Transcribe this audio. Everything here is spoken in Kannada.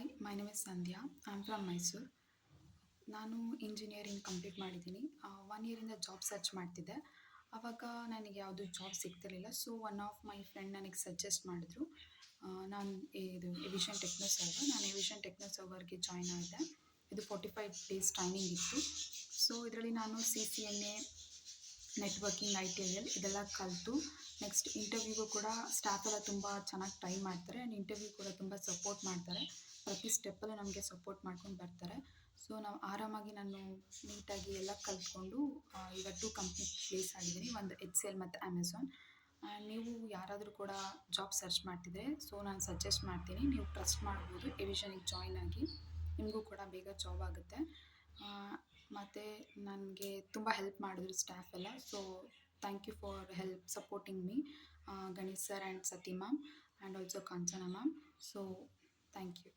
Hi, my name is Sandhya. I'm from Mysuru. ನಾನು ಇಂಜಿನಿಯರಿಂಗ್ ಕಂಪ್ಲೀಟ್ ಮಾಡಿದ್ದೀನಿ. 1 ಇಯರಿಂದ ಜಾಬ್ ಸರ್ಚ್ ಮಾಡ್ತಿದ್ದೆ. ಆವಾಗ ನನಗೆ ಯಾವುದೂ ಜಾಬ್ ಸಿಗ್ತಿರ್ಲಿಲ್ಲ. So one of my friend ನನಗೆ ಸಜೆಸ್ಟ್ ಮಾಡಿದ್ರು. ನಾನು ಇದು ಎವಿಷನ್ ಟೆಕ್ನೋ ಸರ್ವರ್. ನಾನು ಎವಿಷನ್ ಟೆಕ್ನೋ ಸರ್ವರ್‌ಗೆ ಜಾಯ್ನ್ ಆದೆ. ಇದು 45 ಡೇಸ್ ಟ್ರೈನಿಂಗ್ ಇತ್ತು. ಸೊ ಇದರಲ್ಲಿ ನಾನು CCNA, ನೆಟ್ವರ್ಕಿಂಗ್, ITIL ಇದೆಲ್ಲ ಕಲಿತು ನೆಕ್ಸ್ಟ್ ಇಂಟರ್ವ್ಯೂಗೂ ಕೂಡ ಸ್ಟಾಫ್ ಎಲ್ಲ ತುಂಬ ಚೆನ್ನಾಗಿ ಟ್ರೈನ್ ಮಾಡ್ತಾರೆ ಆ್ಯಂಡ್ ಇಂಟರ್ವ್ಯೂ ಕೂಡ ತುಂಬ ಸಪೋರ್ಟ್ ಮಾಡ್ತಾರೆ. ಪ್ರತಿ ಸ್ಟೆಪ್ಪಲ್ಲೂ ನಮಗೆ ಸಪೋರ್ಟ್ ಮಾಡ್ಕೊಂಡು ಬರ್ತಾರೆ. ಸೊ ನಾವು ಆರಾಮಾಗಿ ನಾನು ನೀಟಾಗಿ ಎಲ್ಲ ಕಲಿತ್ಕೊಂಡು ಈಗ 2 ಕಂಪ್ನಿ ಪ್ಲೇಸ್ ಆಗಿದ್ದೀನಿ. ಒಂದು HCL ಮತ್ತು ಅಮೆಝಾನ್. ನೀವು ಯಾರಾದರೂ ಕೂಡ ಜಾಬ್ ಸರ್ಚ್ ಮಾಡ್ತಿದ್ರೆ ಸೊ ನಾನು ಸಜೆಸ್ಟ್ ಮಾಡ್ತೀನಿ. ನೀವು ಟ್ರಸ್ಟ್ ಮಾಡ್ಬೋದು. ಎವಿಷನಿಗೆ ಜಾಯ್ನ್ ಆಗಿ ನಿಮಗೂ ಕೂಡ ಬೇಗ ಜಾಬ್ ಆಗುತ್ತೆ. ಮತ್ತು ನನಗೆ ತುಂಬ ಹೆಲ್ಪ್ ಮಾಡಿದ್ರು ಸ್ಟಾಫ್ ಎಲ್ಲ. So thank you for supporting me, Ganesh sir and Sathi ma'am and also Kanchana ma'am. So thank you.